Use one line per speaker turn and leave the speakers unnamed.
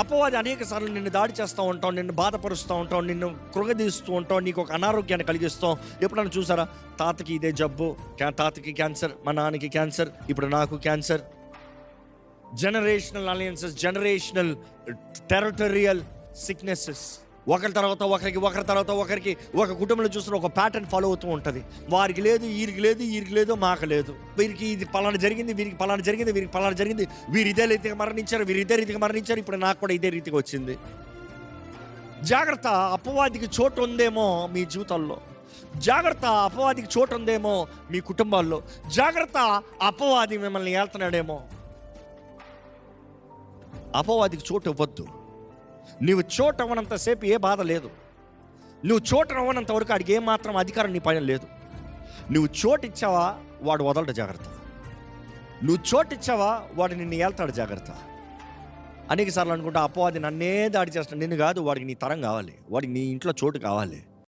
అపవాది అనేక సార్లు నిన్ను దాడి చేస్తూ ఉంటాం, నిన్ను బాధపరుస్తూ ఉంటాం, నిన్ను కృంగదీస్తూ ఉంటాం, నీకు ఒక అనారోగ్యాన్ని కలిగిస్తాం. ఎప్పుడైనా చూసారా, తాతకి ఇదే జబ్బు, తాతకి క్యాన్సర్, మా నాన్నకి క్యాన్సర్, ఇప్పుడు నాకు cancer. Generational alliances, generational territorial sicknesses, ఒకరి తర్వాత ఒకరికి ఒక కుటుంబంలో చూస్తున్న ఒక ప్యాటర్న్ ఫాలో అవుతూ ఉంటుంది. వారికి లేదు, వీరికి లేదు, మాకు లేదు. వీరికి ఇది పలానా జరిగింది, వీరికి పలానా జరిగింది, వీరు ఇదే రీతిగా మరణించారు, ఇప్పుడు నాకు కూడా ఇదే రీతిగా వచ్చింది. జాగ్రత్త, అపవాదికి చోటు ఉందేమో మీ జీవితాల్లో. జాగ్రత్త, అపవాదికి చోటు ఉందేమో మీ కుటుంబాల్లో. జాగ్రత్త, అపవాది మిమ్మల్ని ఏళ్తున్నాడేమో. అపవాదికి చోటు ఇవ్వద్దు. నువ్వు చోటు అవ్వనంతసేపు ఏ బాధ లేదు. నువ్వు చోటు అవ్వనంత వరకు ఆడికి ఏమాత్రం అధికారం నీ పైన లేదు. నువ్వు చోటు ఇచ్చావా, వాడు వదలడు, జాగ్రత్త. నువ్వు చోటు ఇచ్చావా, వాడు నిన్ను ఏళ్తాడు, జాగ్రత్త. అనేక సార్లు అనుకుంటా, అపవాది నన్నే దాడి చేస్తాడు. నిన్ను కాదు, వాడికి నీ తరం కావాలి, వాడికి నీ ఇంట్లో చోటు కావాలి.